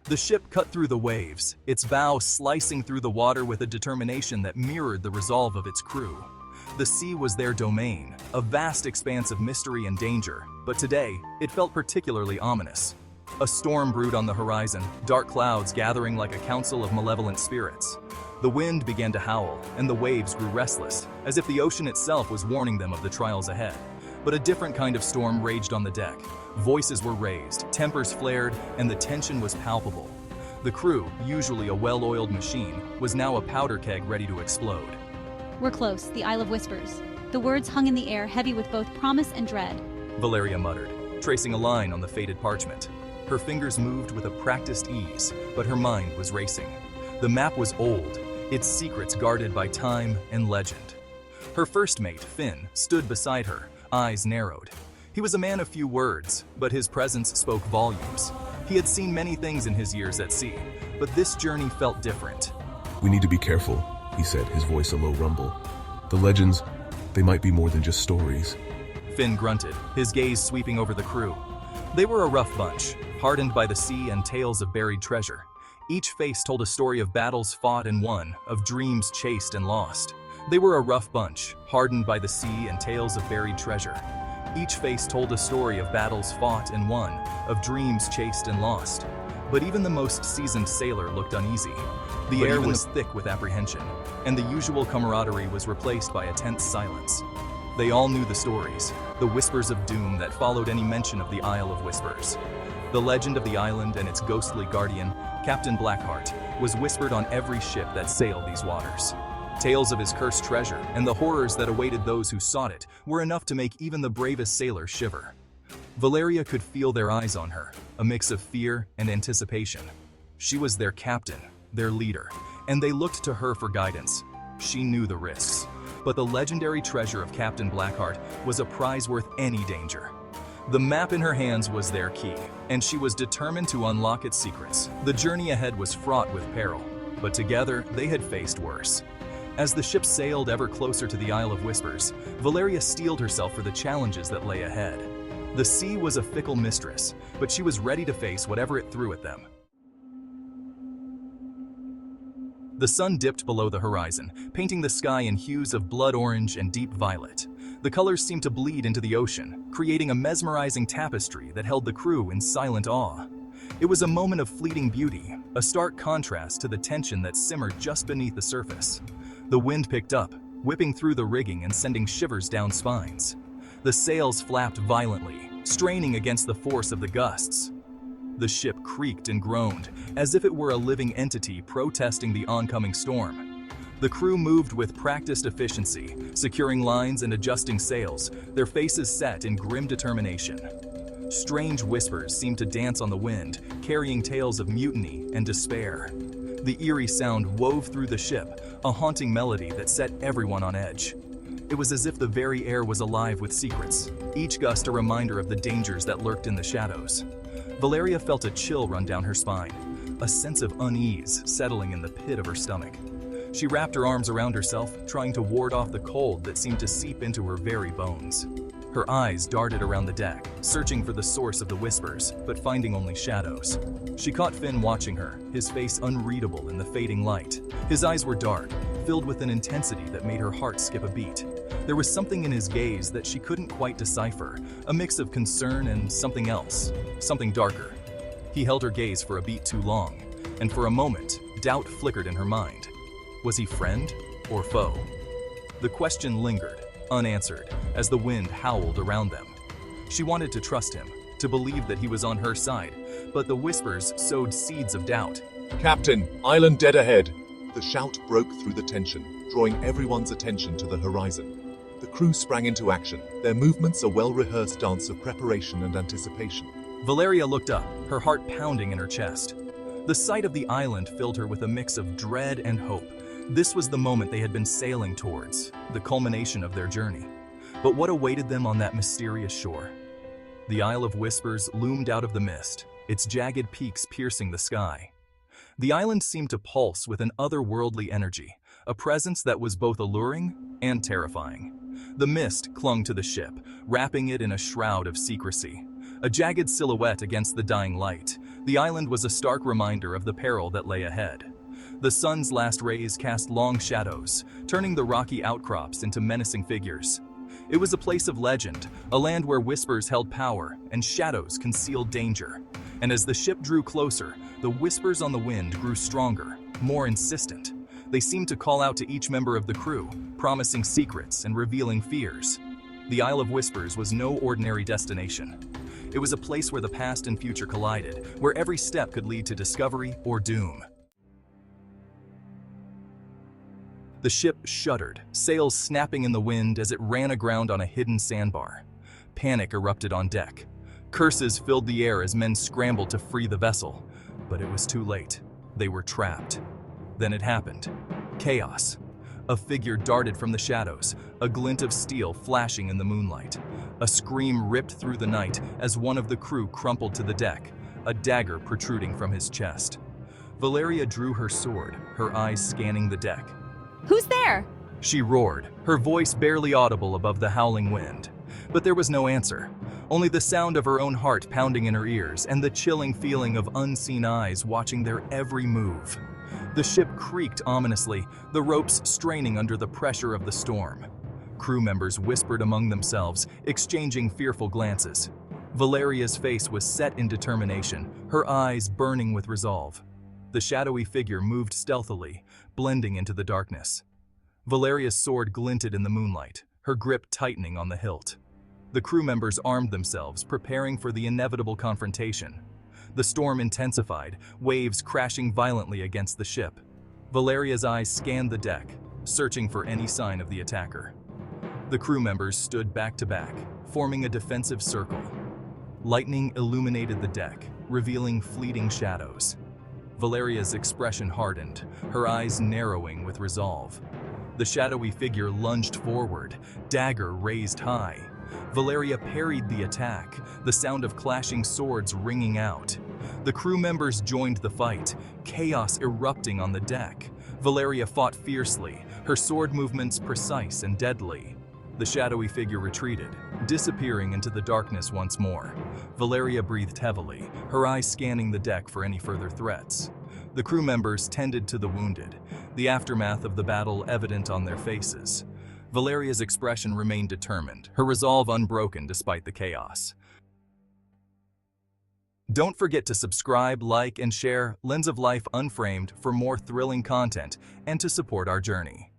The ship cut through the waves, its bow slicing through the water with a determination that mirrored the resolve of its crew. The sea was their domain, a vast expanse of mystery and danger, but today, it felt particularly ominous. A storm brewed on the horizon, dark clouds gathering like a council of malevolent spirits. The wind began to howl, and the waves grew restless, as if the ocean itself was warning them of the trials ahead. But a different kind of storm raged on the deck. Voices were raised, tempers flared, and the tension was palpable. The crew, usually a well-oiled machine, was now a powder keg ready to explode. We're close, the Isle of Whispers. The words hung in the air, heavy with both promise and dread. Valeria muttered, tracing a line on the faded parchment. Her fingers moved with a practiced ease, but her mind was racing. The map was old, its secrets guarded by time and legend. Her first mate, Finn, stood beside her, eyes narrowed. He was a man of few words, but his presence spoke volumes. He had seen many things in his years at sea, but this journey felt different. "We need to be careful," he said, his voice a low rumble. "The legends, they might be more than just stories." Finn grunted, his gaze sweeping over the crew. They were a rough bunch, hardened by the sea and tales of buried treasure. Each face told a story of battles fought and won, of dreams chased and lost. They were a rough bunch, hardened by the sea and tales of buried treasure. Each face told a story of battles fought and won, of dreams chased and lost. But even the most seasoned sailor looked uneasy. The air was thick with apprehension, and the usual camaraderie was replaced by a tense silence. They all knew the stories, the whispers of doom that followed any mention of the Isle of Whispers. The legend of the island and its ghostly guardian, Captain Blackheart, was whispered on every ship that sailed these waters. Tales of his cursed treasure and the horrors that awaited those who sought it were enough to make even the bravest sailor shiver. Valeria could feel their eyes on her, a mix of fear and anticipation. She was their captain, their leader, and they looked to her for guidance. She knew the risks, but the legendary treasure of Captain Blackheart was a prize worth any danger. The map in her hands was their key, and she was determined to unlock its secrets. The journey ahead was fraught with peril, but together they had faced worse. As the ship sailed ever closer to the Isle of Whispers, Valeria steeled herself for the challenges that lay ahead. The sea was a fickle mistress, but she was ready to face whatever it threw at them. The sun dipped below the horizon, painting the sky in hues of blood orange and deep violet. The colors seemed to bleed into the ocean, creating a mesmerizing tapestry that held the crew in silent awe. It was a moment of fleeting beauty, a stark contrast to the tension that simmered just beneath the surface. The wind picked up, whipping through the rigging and sending shivers down spines. The sails flapped violently, straining against the force of the gusts. The ship creaked and groaned, as if it were a living entity protesting the oncoming storm. The crew moved with practiced efficiency, securing lines and adjusting sails, their faces set in grim determination. Strange whispers seemed to dance on the wind, carrying tales of mutiny and despair. The eerie sound wove through the ship, a haunting melody that set everyone on edge. It was as if the very air was alive with secrets, each gust a reminder of the dangers that lurked in the shadows. Valeria felt a chill run down her spine, a sense of unease settling in the pit of her stomach. She wrapped her arms around herself, trying to ward off the cold that seemed to seep into her very bones. Her eyes darted around the deck, searching for the source of the whispers, but finding only shadows. She caught Finn watching her, his face unreadable in the fading light. His eyes were dark, filled with an intensity that made her heart skip a beat. There was something in his gaze that she couldn't quite decipher, a mix of concern and something else, something darker. He held her gaze for a beat too long, and for a moment, doubt flickered in her mind. Was he friend or foe? The question lingered, unanswered, as the wind howled around them. She wanted to trust him, to believe that he was on her side, but the whispers sowed seeds of doubt. "Captain, island dead ahead!" The shout broke through the tension, drawing everyone's attention to the horizon. The crew sprang into action, their movements a well-rehearsed dance of preparation and anticipation. Valeria looked up, her heart pounding in her chest. The sight of the island filled her with a mix of dread and hope. This was the moment they had been sailing towards, the culmination of their journey. But what awaited them on that mysterious shore? The Isle of Whispers loomed out of the mist, its jagged peaks piercing the sky. The island seemed to pulse with an otherworldly energy, a presence that was both alluring and terrifying. The mist clung to the ship, wrapping it in a shroud of secrecy. A jagged silhouette against the dying light, The island was a stark reminder of the peril that lay ahead. The sun's last rays cast long shadows, turning the rocky outcrops into menacing figures. It was a place of legend, a land where whispers held power and shadows concealed danger. And as the ship drew closer, the whispers on the wind grew stronger, more insistent. They seemed to call out to each member of the crew, promising secrets and revealing fears. The Isle of Whispers was no ordinary destination. It was a place where the past and future collided, where every step could lead to discovery or doom. The ship shuddered, sails snapping in the wind as it ran aground on a hidden sandbar. Panic erupted on deck. Curses filled the air as men scrambled to free the vessel. But it was too late. They were trapped. Then it happened. Chaos. A figure darted from the shadows, a glint of steel flashing in the moonlight. A scream ripped through the night as one of the crew crumpled to the deck, a dagger protruding from his chest. Valeria drew her sword, her eyes scanning the deck. Who's there? She roared, her voice barely audible above the howling wind. But there was no answer, only the sound of her own heart pounding in her ears and the chilling feeling of unseen eyes watching their every move. The ship creaked ominously, the ropes straining under the pressure of the storm. Crew members whispered among themselves, exchanging fearful glances. Valeria's face was set in determination, her eyes burning with resolve. The shadowy figure moved stealthily, blending into the darkness. Valeria's sword glinted in the moonlight, her grip tightening on the hilt. The crew members armed themselves, preparing for the inevitable confrontation. The storm intensified, waves crashing violently against the ship. Valeria's eyes scanned the deck, searching for any sign of the attacker. The crew members stood back to back, forming a defensive circle. Lightning illuminated the deck, revealing fleeting shadows. Valeria's expression hardened, her eyes narrowing with resolve. The shadowy figure lunged forward, dagger raised high. Valeria parried the attack, the sound of clashing swords ringing out. The crew members joined the fight, chaos erupting on the deck. Valeria fought fiercely, her sword movements precise and deadly. The shadowy figure retreated, disappearing into the darkness once more. Valeria breathed heavily, her eyes scanning the deck for any further threats. The crew members tended to the wounded, the aftermath of the battle evident on their faces. Valeria's expression remained determined, her resolve unbroken despite the chaos. Don't forget to subscribe, like, and share Lens of Life Unframed for more thrilling content and to support our journey.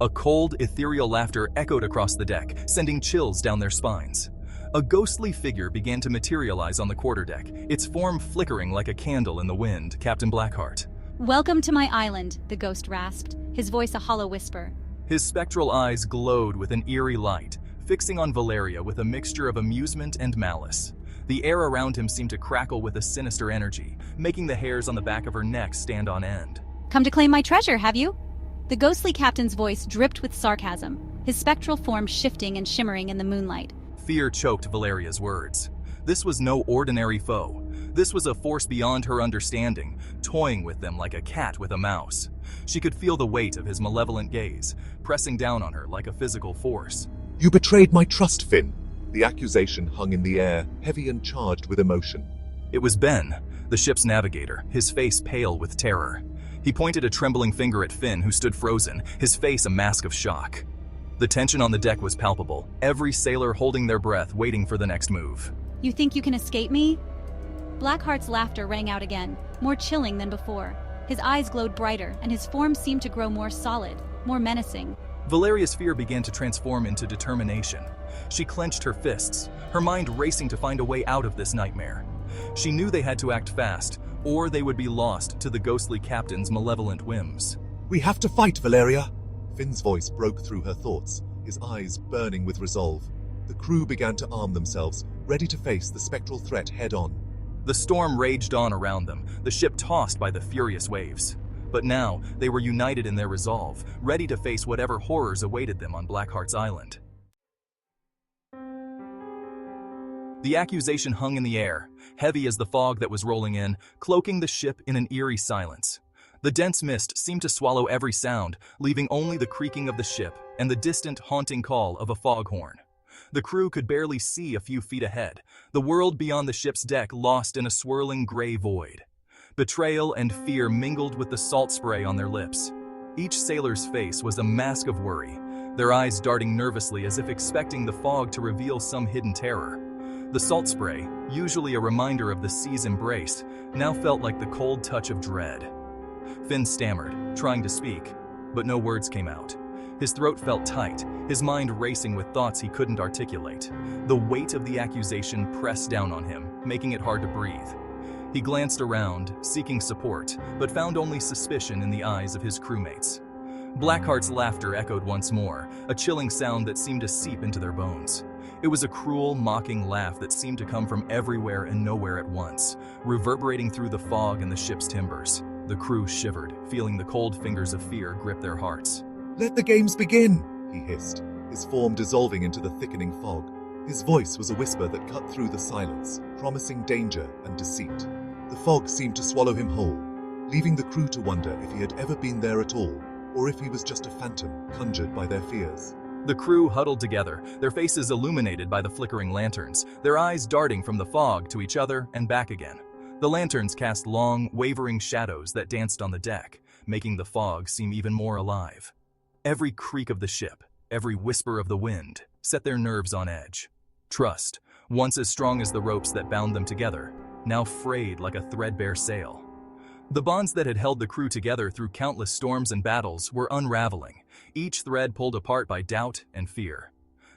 A cold, ethereal laughter echoed across the deck, sending chills down their spines. A ghostly figure began to materialize on the quarterdeck, its form flickering like a candle in the wind. Captain Blackheart. Welcome to my island, the ghost rasped, his voice a hollow whisper. His spectral eyes glowed with an eerie light, fixing on Valeria with a mixture of amusement and malice. The air around him seemed to crackle with a sinister energy, making the hairs on the back of her neck stand on end. Come to claim my treasure, have you? The ghostly captain's voice dripped with sarcasm, his spectral form shifting and shimmering in the moonlight. Fear choked Valeria's words. This was no ordinary foe. This was a force beyond her understanding, toying with them like a cat with a mouse. She could feel the weight of his malevolent gaze, pressing down on her like a physical force. You betrayed my trust, Finn. The accusation hung in the air, heavy and charged with emotion. It was Ben, the ship's navigator, his face pale with terror. He pointed a trembling finger at Finn, who stood frozen, his face a mask of shock. The tension on the deck was palpable, every sailor holding their breath, waiting for the next move. You think you can escape me? Blackheart's laughter rang out again, more chilling than before. His eyes glowed brighter, and his form seemed to grow more solid, more menacing. Valeria's fear began to transform into determination. She clenched her fists, her mind racing to find a way out of this nightmare. She knew they had to act fast, or they would be lost to the ghostly captain's malevolent whims. We have to fight, Valeria! Finn's voice broke through her thoughts, his eyes burning with resolve. The crew began to arm themselves, ready to face the spectral threat head-on. The storm raged on around them, the ship tossed by the furious waves. But now, they were united in their resolve, ready to face whatever horrors awaited them on Blackheart's Island. The accusation hung in the air, heavy as the fog that was rolling in, cloaking the ship in an eerie silence. The dense mist seemed to swallow every sound, leaving only the creaking of the ship and the distant, haunting call of a foghorn. The crew could barely see a few feet ahead, the world beyond the ship's deck lost in a swirling gray void. Betrayal and fear mingled with the salt spray on their lips. Each sailor's face was a mask of worry, their eyes darting nervously as if expecting the fog to reveal some hidden terror. The salt spray, usually a reminder of the sea's embrace, now felt like the cold touch of dread. Finn stammered, trying to speak, but no words came out. His throat felt tight, his mind racing with thoughts he couldn't articulate. The weight of the accusation pressed down on him, making it hard to breathe. He glanced around, seeking support, but found only suspicion in the eyes of his crewmates. Blackheart's laughter echoed once more, a chilling sound that seemed to seep into their bones. It was a cruel, mocking laugh that seemed to come from everywhere and nowhere at once, reverberating through the fog and the ship's timbers. The crew shivered, feeling the cold fingers of fear grip their hearts. "Let the games begin," he hissed, his form dissolving into the thickening fog. His voice was a whisper that cut through the silence, promising danger and deceit. The fog seemed to swallow him whole, leaving the crew to wonder if he had ever been there at all, or if he was just a phantom conjured by their fears. The crew huddled together, their faces illuminated by the flickering lanterns, their eyes darting from the fog to each other and back again. The lanterns cast long, wavering shadows that danced on the deck, making the fog seem even more alive. Every creak of the ship, every whisper of the wind, set their nerves on edge. Trust, once as strong as the ropes that bound them together, now frayed like a threadbare sail. The bonds that had held the crew together through countless storms and battles were unraveling, each thread pulled apart by doubt and fear.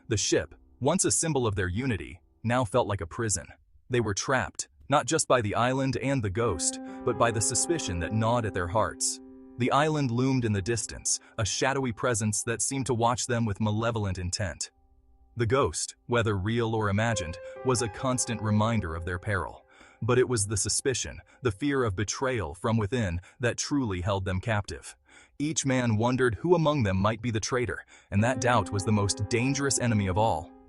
The ship, once a symbol of their unity, now felt like a prison. They were trapped, not just by the island and the ghost, but by the suspicion that gnawed at their hearts. The island loomed in the distance, a shadowy presence that seemed to watch them with malevolent intent. The ghost, whether real or imagined, was a constant reminder of their peril. But it was the suspicion, the fear of betrayal from within, that truly held them captive. Each man wondered who among them might be the traitor, and that doubt was the most dangerous enemy of all.